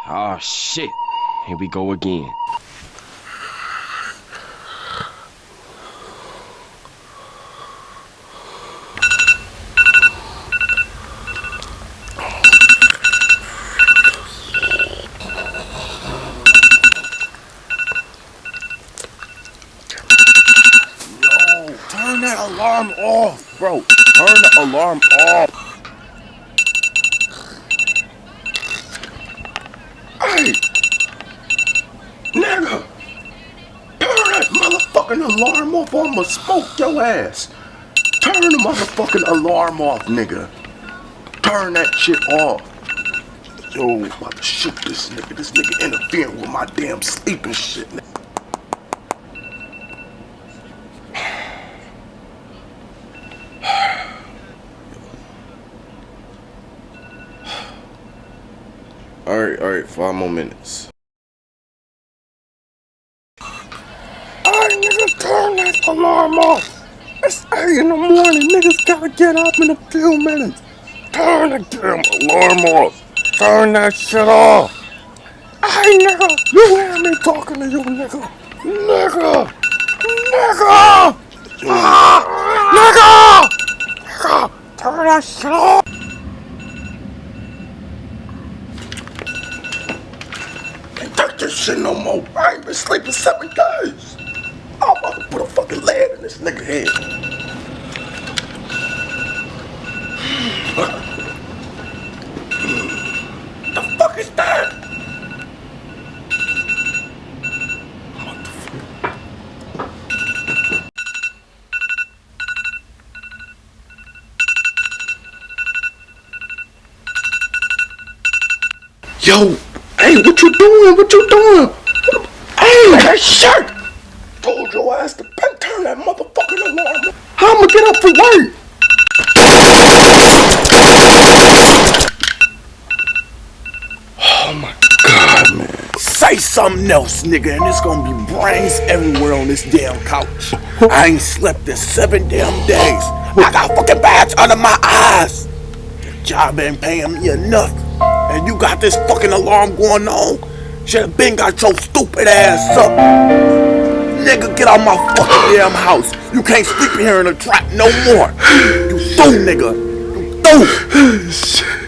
Oh shit. Here we go again. Turn that alarm off, bro. Turn the alarm off. Hey, nigga, turn that motherfucking alarm off or I'ma smoke your ass. Turn the motherfucking alarm off, nigga. Turn that shit off. Yo, I'm about to shoot this nigga. This nigga interfering with my damn sleep and shit. Alright, 5 more minutes. Alright, nigga, turn that alarm off. It's 8 in the morning. Niggas gotta get up in a few minutes. Turn the damn alarm off. Turn that shit off. Hey, nigga, you hear me talking to you, nigga? Nigga! Nigga! Turn that shit off. Can't take this shit no more. I ain't been sleeping 7 days. I'm about to put a fucking lead in this nigga head. The fuck is that? What the fuck? Yo, hey, what you doing? Hey, that shirt! Told your ass to turn that motherfucking alarm off. How I'ma get up for work? Oh my god, man. Say something else, nigga, and it's gonna be brains everywhere on this damn couch. I ain't slept in 7 damn days. I got fucking bags under my eyes. The job ain't paying me enough. And you got this fucking alarm going on? Should've been got your stupid ass up. Nigga, get out my fucking damn house. You can't sleep here in the trap no more. You through, nigga. You through.